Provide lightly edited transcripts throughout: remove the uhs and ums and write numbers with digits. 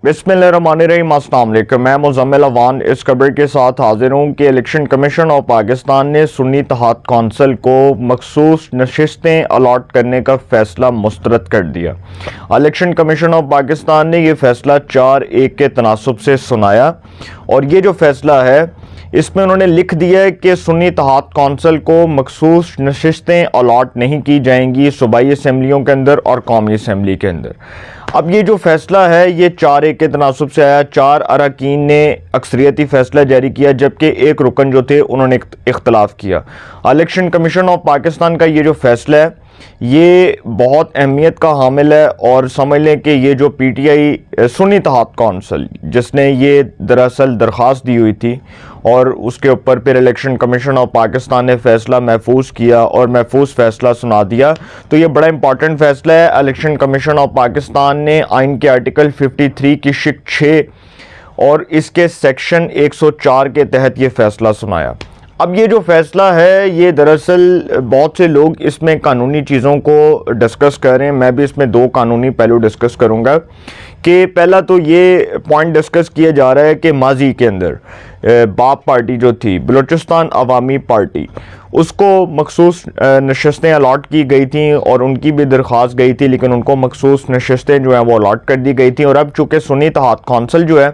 बिस्मिल्लाहिर्रहमानिर्रहीम, अस्सलाम वालेकुम। मैं मुज़म्मिल अवान इस खबर के साथ हाजिर हूँ कि इलेक्शन कमीशन ऑफ पाकिस्तान ने सुन्नी इत्तेहाद कौंसिल को मखसूस नशिस्तें अलॉट करने का फ़ैसला मुस्तरद कर दिया। इलेक्शन कमीशन ऑफ पाकिस्तान ने यह फ़ैसला 4-1 के तनासुब से सुनाया और ये जो फ़ैसला है इसमें उन्होंने लिख दिया है कि सुन्नी इत्तेहाद कौंसिल को मखसूस नशिस्तें अलॉट नहीं की जाएंगी सूबाई असम्बलियों के अंदर और कौमी असम्बली के अंदर। अब ये जो फ़ैसला है ये 4-1 के तनासुब से आया। 4 अरकान ने अक्सरियती फ़ैसला जारी किया जबकि एक रुकन जो थे उन्होंने इख्तलाफ किया। इलेक्शन कमीशन ऑफ पाकिस्तान का ये जो फ़ैसला है ये बहुत अहमियत का हामिल है और समझ लें कि ये जो PTI सुन्नी इत्तेहाद कौंसिल जिसने ये दरअसल दरख्वास्त दी हुई थी और उसके ऊपर फिर इलेक्शन कमीशन ऑफ पाकिस्तान ने फ़ैसला महफूज किया और महफूज फ़ैसला सुना दिया, तो ये बड़ा इंपॉर्टेंट फ़ैसला है। इलेक्शन कमीशन ऑफ पाकिस्तान ने आइन के आर्टिकल 53 की शिक 6 और इसके सेक्शन 104 के तहत ये फ़ैसला सुनाया। अब ये जो फ़ैसला है ये दरअसल बहुत से लोग इसमें कानूनी चीज़ों को डिस्कस कर रहे हैं। मैं भी इसमें 2 कानूनी पहलू डिस्कस करूँगा कि पहला तो ये पॉइंट डिस्कस किया जा रहा है कि माजी के अंदर बाप पार्टी जो थी बलूचिस्तान अवामी पार्टी उसको मखसूस नशस्तें अलॉट की गई थी और उनकी भी दरख्वास्त गई थी लेकिन उनको मखसूस नशस्तें जो हैं वो अलॉट कर दी गई थी। और अब चूँकि सुन्नी इत्तेहाद कौंसिल जो है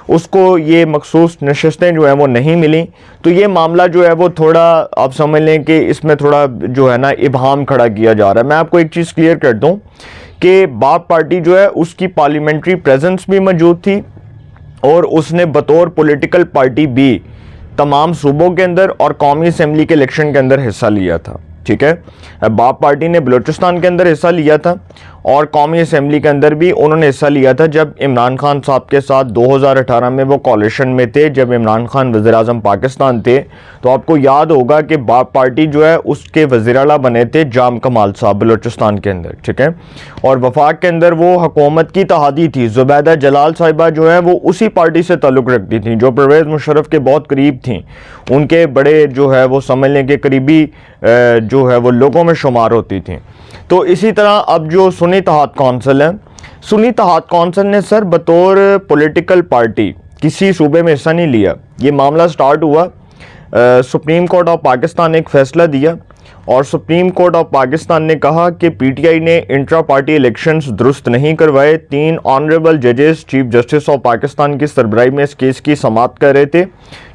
उसको ये मखसूस नशस्तें जो हैं वो नहीं मिली, तो ये मामला जो है वो थोड़ा आप समझ लें कि इसमें थोड़ा जो है ना इबहम खड़ा किया जा रहा है। मैं आपको एक चीज़ क्लियर कर दूँ कि बाप पार्टी जो है उसकी पार्लियामेंट्री प्रेजेंस भी मौजूद थी और उसने बतौर पॉलिटिकल पार्टी भी तमाम सूबों के अंदर और कौमी असम्बली के इलेक्शन के अंदर हिस्सा लिया था। ठीक है, बाप पार्टी ने बलूचिस्तान के अंदर हिस्सा लिया था और कौमी असम्बली के अंदर भी उन्होंने हिस्सा लिया था जब इमरान खान साहब के साथ 2018 में वो कोalition में थे, जब इमरान खान वज़ीर आज़म पाकिस्तान थे। तो आपको याद होगा कि बाप पार्टी जो है उसके वज़ीर आला बने थे जाम कमाल साहब बलूचिस्तान के अंदर। ठीक है, और वफाक के अंदर वो हुकूमत की इत्तेहादी थी। ज़ुबैदा जलाल साहिबा जो है वो उसी पार्टी से ताल्लुक़ रखती थी जो परवेज़ मुशर्रफ के बहुत करीब थी, उनके बड़े जो है वो समझ लें कि करीबी जो है वो लोगों में शुमार होती थी। तो इसी तरह अब जो सुन्नी इत्तेहाद कौंसिल है, सुन्नी इत्तेहाद कौंसिल ने सर बतौर पॉलिटिकल पार्टी किसी सूबे में हिस्सा नहीं लिया। ये मामला स्टार्ट हुआ, सुप्रीम कोर्ट ऑफ पाकिस्तान ने एक फ़ैसला दिया और सुप्रीम कोर्ट ऑफ पाकिस्तान ने कहा कि PTI ने इंट्रा पार्टी इलेक्शंस दुरुस्त नहीं करवाए। 3 ऑनरेबल जजेस चीफ जस्टिस ऑफ पाकिस्तान की सरबराही में इस केस की समाअत कर रहे थे।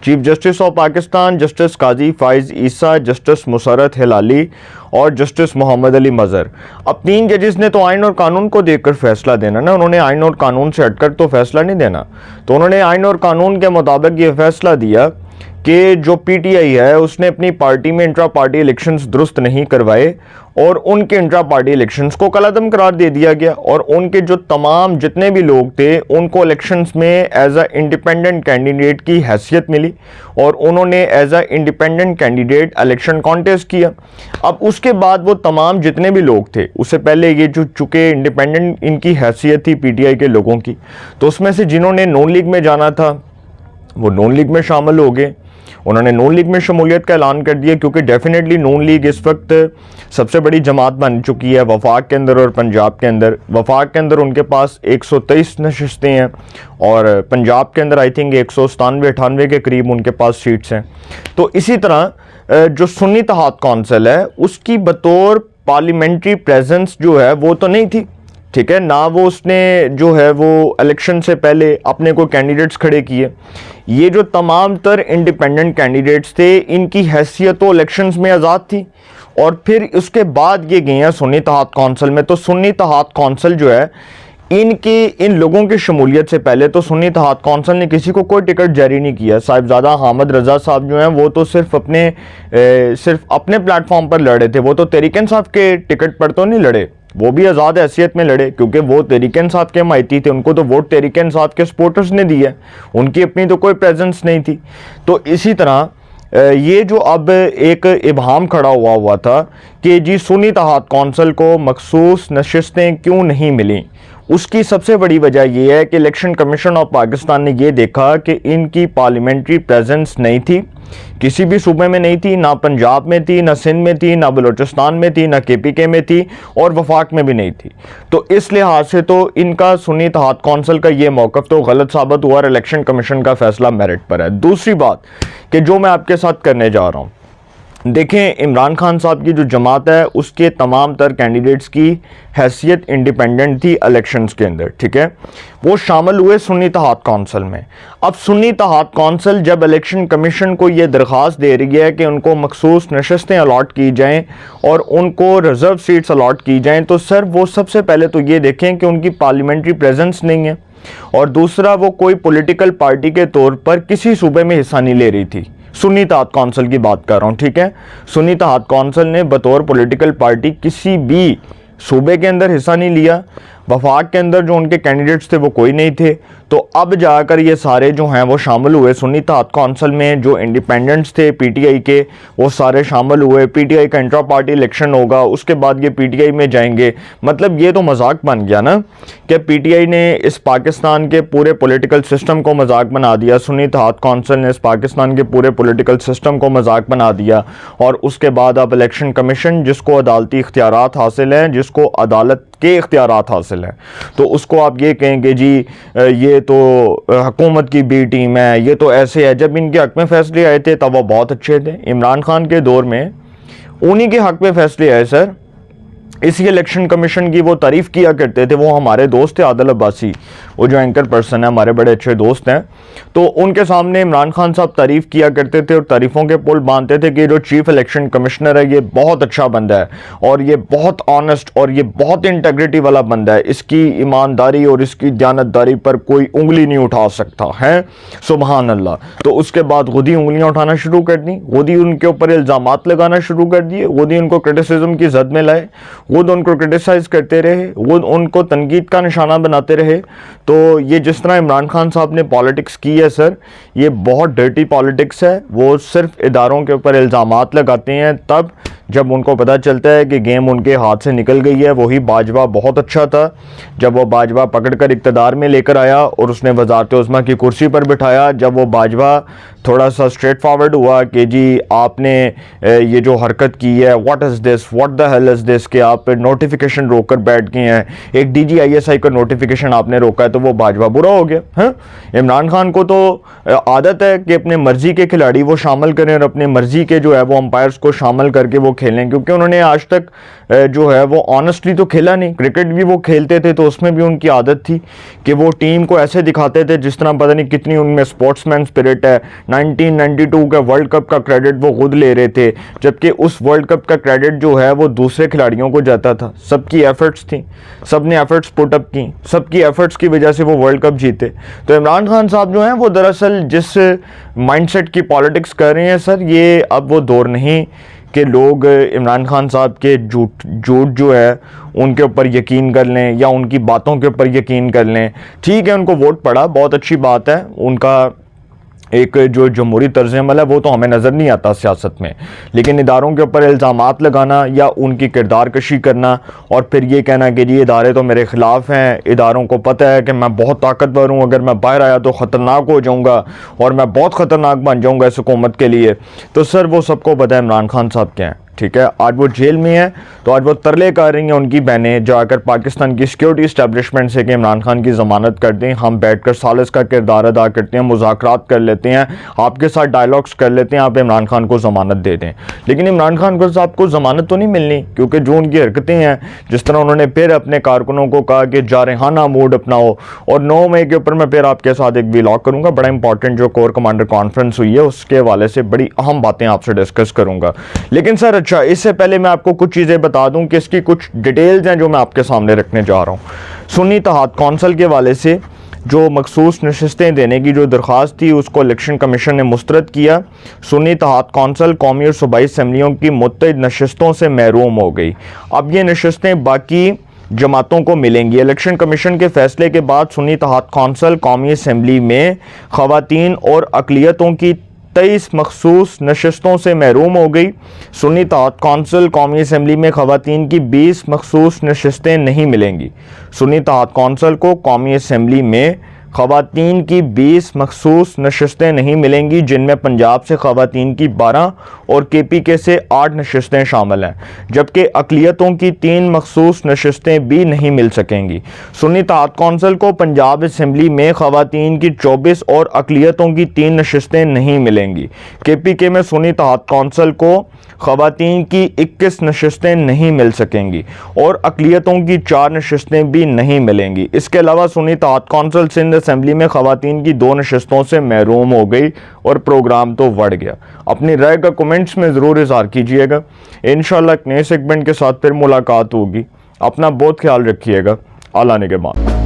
Chief justice of Pakistan justice Qazi Faez Isa, justice Musarrat Hilali और जस्टिस मोहम्मद अली मज़हर। अब 3 जजेस ने तो आइन और कानून को देखकर फ़ैसला देना ना, उन्होंने आइन और कानून से हटकर तो फ़ैसला नहीं देना। तो उन्होंने आइन और कानून के मुताबिक ये फ़ैसला दिया कि जो PTI है उसने अपनी पार्टी में इंट्रा पार्टी इलेक्शंस दुरुस्त नहीं करवाए और उनके इंट्रा पार्टी इलेक्शंस को कलअदम करार दे दिया गया और उनके जो तमाम जितने भी लोग थे उनको इलेक्शंस में एज अ इंडिपेंडेंट कैंडिडेट की हैसियत मिली और उन्होंने as a independent candidate election contest किया। अब उसके बाद वो तमाम जितने भी लोग थे, उससे पहले ये जो चूँकि इंडिपेंडेंट इनकी हैसियत थी PTI के लोगों की, तो उसमें से जिन्होंने नॉन लीग में जाना था वो नॉन लीग में शामिल हो गए। उन्होंने नॉन लीग में शमूलियत का ऐलान कर दिया क्योंकि डेफिनेटली नॉन लीग इस वक्त सबसे बड़ी जमात बन चुकी है वफाक के अंदर और पंजाब के अंदर। वफाक के अंदर उनके पास 123 नशिस्तें हैं और पंजाब के अंदर आई थिंक 197-98 के करीब उनके पास सीट्स हैं। तो इसी तरह जो सुन्नी इत्तेहाद कौंसिल है उसकी बतौर पार्लियामेंट्री प्रेजेंस जो है वो तो नहीं थी। ठीक है ना, वो उसने जो है वो इलेक्शन से पहले अपने को कैंडिडेट्स खड़े किए। ये जो तमाम तर इंडिपेंडेंट कैंडिडेट्स थे इनकी हैसियत तो इलेक्शंस में आज़ाद थी और फिर उसके बाद ये गए हैं सुन्नी इत्तेहाद कौंसिल में। तो सुन्नी इत्तेहाद कौंसिल जो है इन लोगों की शमूलियत से पहले तो सुन्नी इत्तेहाद कौंसिल ने किसी को कोई टिकट जारी नहीं किया। साहिबजादा हामिद रज़ा साहब जो हैं वो तो सिर्फ अपने प्लेटफॉर्म पर लड़े थे, वो तो तहरीक इंसाफ के टिकट पर तो नहीं लड़े, वो भी आज़ाद हैसियत में लड़े क्योंकि वो तहरीक इंसाफ के हमायती थे, उनको तो वोट तहरीक इंसाफ के सपोर्टर्स ने दिया, उनकी अपनी तो कोई प्रेजेंस नहीं थी। तो इसी तरह ये जो अब एक इबहम खड़ा हुआ था कि जी सुन्नी इत्तेहाद कौंसिल को मखसूस नशिस्तें क्यों नहीं मिली, उसकी सबसे बड़ी वजह यह है कि इलेक्शन कमीशन ऑफ पाकिस्तान ने यह देखा कि इनकी पार्लियामेंट्री प्रेजेंस नहीं थी किसी भी सूबे में नहीं थी, ना पंजाब में थी, ना सिंध में थी, ना बलूचिस्तान में थी, ना KPK में थी और वफाक में भी नहीं थी। तो इस लिहाज से तो इनका सुन्नी इत्तेहाद कौंसिल का ये मौक़िफ़ तो गलत साबित हुआ और इलेक्शन कमीशन का फैसला मेरिट पर है। दूसरी बात कि जो मैं आपके साथ करने जा रहा हूँ, देखें, इमरान खान साहब की जो जमात है उसके तमाम तर कैंडिडेट्स की हैसियत इंडिपेंडेंट थी इलेक्शंस के अंदर, ठीक है। वो शामिल हुए सुन्नी इत्तेहाद कौंसिल में। अब सुन्नी इत्तेहाद कौंसिल जब इलेक्शन कमीशन को ये दरख्वास्त दे रही है कि उनको मखसूस नशस्तें अलॉट की जाएं और उनको रिजर्व सीट्स अलॉट की जाएं, तो सर वो सबसे पहले तो ये देखें कि उनकी पार्लियामेंट्री प्रेजेंस नहीं है और दूसरा वो कोई पॉलिटिकल पार्टी के तौर पर किसी सूबे में हिस्सा नहीं ले रही थी। सुन्नी इत्तेहाद कौंसिल की बात कर रहा हूँ, ठीक है। सुन्नी इत्तेहाद कौंसिल ने बतौर पॉलिटिकल पार्टी किसी भी सूबे के अंदर हिस्सा नहीं लिया। वफाक के अंदर जो उनके कैंडिडेट्स थे वो कोई नहीं थे। तो अब जाकर ये सारे जो हैं वो शामिल हुए सुन्नी इत्तेहाद कौंसिल में। जो इंडिपेंडेंट्स थे PTI के वो सारे शामिल हुए। PTI का इंट्रा पार्टी इलेक्शन होगा, उसके बाद ये PTI में जाएंगे। मतलब ये तो मजाक बन गया ना कि PTI ने इस पाकिस्तान के पूरे पॉलिटिकल सिस्टम को मजाक बना दिया। सुन्नी इत्तेहाद कौंसिल ने इस पाकिस्तान के पूरे पॉलिटिकल सिस्टम को मजाक बना दिया। और उसके बाद अब इलेक्शन कमीशन, जिसको अदालती इख्तियारात हासिल हैं, जिसको अदालत के इख्तियारात हासिल हैं, तो उसको आप ये कहेंगे जी ये तो हुकूमत की बी टीम है, ये तो ऐसे है। जब इनके हक में फैसले आए थे तब वो बहुत अच्छे थे। इमरान खान के दौर में उन्हीं के हक में फैसले आए सर। इसी इलेक्शन कमीशन की वो तारीफ़ किया करते थे। वो हमारे दोस्त थे आदिल अब्बासी, वो जो एंकर पर्सन है, हमारे बड़े अच्छे दोस्त हैं। तो उनके सामने इमरान खान साहब तारीफ़ किया करते थे और तारीफ़ों के पुल बांधते थे कि जो चीफ इलेक्शन कमिश्नर है ये बहुत अच्छा बंदा है और ये बहुत ऑनेस्ट और ये बहुत इंटेग्रिटी वाला बंदा है, इसकी ईमानदारी और इसकी दयानतदारी पर कोई उंगली नहीं उठा सकता है। सुबहान अल्लाह। तो उसके बाद खुदी उंगलियां उठाना शुरू कर दी, खुदी उनके ऊपर इल्ज़ामात लगाना शुरू कर दिए, खुदी उनको क्रिटिसिज्म की जद में लाए, खुद उनको क्रिटिसाइज करते रहे, वो उनको तनकीद का निशाना बनाते रहे। तो ये जिस तरह इमरान खान साहब ने पॉलिटिक्स की है सर, ये बहुत डर्टी पॉलिटिक्स है। वो सिर्फ इदारों के ऊपर इल्ज़ामात लगाते हैं तब जब उनको पता चलता है कि गेम उनके हाथ से निकल गई है। वही बाजवा बहुत अच्छा था, जब वो बाजवा पकड़कर इक़्तिदार में लेकर आया और उसने वज़ारत उज़्मा की कुर्सी पर बिठाया। जब वो बाजवा थोड़ा सा स्ट्रेट फॉरवर्ड हुआ कि जी आपने ये जो हरकत की है, what is this, what the hell is this, कि आप नोटिफिकेशन रोक कर बैठ गए हैं, एक DGISI का नोटिफिकेशन आपने रोका है, तो वो बाजवा बुरा हो गया। हाँ, इमरान खान को तो आदत है कि अपने मर्जी के खिलाड़ी वो शामिल करें और अपने मर्जी के जो है वो अंपायर्स को शामिल करके वो खेलें, क्योंकि उन्होंने आज तक जो है वो ऑनेस्टली तो खेला नहीं। क्रिकेट भी वो खेलते थे तो उसमें भी उनकी आदत थी कि वो टीम को ऐसे दिखाते थे जिस तरह पता नहीं कितनी उनमें स्पोर्ट्समैन स्पिरिट है। 1992 का वर्ल्ड कप का क्रेडिट वो खुद ले रहे थे, जबकि उस वर्ल्ड कप का क्रेडिट जो है वो दूसरे खिलाड़ियों को जाता था। सबकी एफर्ट्स थी, सब ने एफर्ट्स पुटअप की, सबकी एफर्ट्स की वजह से वो वर्ल्ड कप जीते। तो इमरान खान साहब जो हैं वो दरअसल जिस माइंडसेट की पॉलिटिक्स कर रहे हैं सर, ये अब वो दौर नहीं कि लोग इमरान खान साहब के झूठ जो है उनके ऊपर यकीन कर लें या उनकी बातों के ऊपर यकीन कर लें। ठीक है, उनको वोट पड़ा, बहुत अच्छी बात है। उनका एक जो जमहूरी तर्ज़ अमल है वो तो हमें नज़र नहीं आता सियासत में, लेकिन इदारों के ऊपर इल्ज़ामात लगाना या उनकी किरदार कशी करना और फिर ये कहना कि जी इदारे तो मेरे ख़िलाफ़ हैं, इदारों को पता है कि मैं बहुत ताकतवर हूँ, अगर मैं बाहर आया तो ख़तरनाक हो जाऊँगा और मैं बहुत ख़तरनाक बन जाऊँगा इस हुकूमत के लिए। तो सर वो सबको पता है इमरान खान साहब क्या हैं, ठीक है। आज वो जेल में है तो आज वो तरले कर रही हैं उनकी बहनें जाकर पाकिस्तान की सिक्योरिटी इस्टेब्लिशमेंट से कि इमरान खान की ज़मानत कर दें, हम बैठकर सालिस का किरदार अदा करते हैं, मुज़ाकरात कर लेते हैं, आपके साथ डायलॉग्स कर लेते हैं, आप इमरान खान को ज़मानत दे दें। लेकिन इमरान खान को साहब को ज़मानत तो नहीं मिलनी, क्योंकि जो उनकी हरकतें हैं, जिस तरह उन्होंने फिर अपने कारकुनों को कहा कि जारहाना मूड अपनाओ, और 9 मई के ऊपर मैं फिर आपके साथ एक व्लॉग करूँगा, बड़ा इंपॉर्टेंट जो कोर कमांडर कॉन्फ्रेंस हुई है उसके हवाले से बड़ी अहम बातें आपसे डिस्कस करूँगा। लेकिन सर अच्छा, इससे पहले मैं आपको कुछ चीज़ें बता दूं कि इसकी कुछ डिटेल्स हैं जो मैं आपके सामने रखने जा रहा हूं। सुन्नी इत्तेहाद कौंसिल के हवाले से जो मखसूस नशिस्तें देने की जो दरख्वास्त थी उसको इलेक्शन कमीशन ने मुस्तरद किया। सुन्नी इत्तेहाद कौंसिल कौमी और सूबाई असम्बलियों की मुत्तअद्दिद नशिस्तों से महरूम हो गई। अब ये नशिस्तें बाकी जमातों को मिलेंगी। इलेक्शन कमीशन के फैसले के बाद सुन्नी इत्तेहाद कौंसिल कौमी असम्बली में ख़वातीन और अक़लियतों की 23 मखसूस नशिस्तों से महरूम हो गई। सुन्नी इत्तेहाद कौंसिल कौमी असम्बली में ख़वातीन की 20 मखसूस नशिस्तें नहीं मिलेंगी। सुन्नी इत्तेहाद कौंसिल को कौमी असम्बली में ख़वातीन की 20 मखसूस नशस्तें नहीं मिलेंगी, जिनमें पंजाब से ख़वातीन की 12 और KPK से 8 नशस्तें शामिल हैं, जबकि अक़लियतों की 3 मखसूस नशस्तें भी नहीं मिल सकेंगी। सुन्नी इत्तेहाद कौंसिल को पंजाब असम्बली में ख़वातीन की 24 और अक़लियतों की 3 नशस्तें नहीं मिलेंगी। KPK में सुन्नी इत्तेहाद कौंसिल को ख़वातीन की 21 नशस्तें नहीं मिल सकेंगी और अक़लियतों की 4 नशस्तें भी नहीं मिलेंगी। इसके अलावा सुन्नी इत्तेहाद कौंसिल सिंध असम्बली में ख़वातीन की 2 नशस्तों से महरूम हो गई और प्रोग्राम तो बढ़ गया। अपनी राय का कमेंट्स में ज़रूर इज़हार कीजिएगा। इंशाअल्लाह एक नए सेगमेंट के साथ फिर मुलाकात होगी। अपना बहुत ख्याल रखिएगा। अल्लाह निगहबान।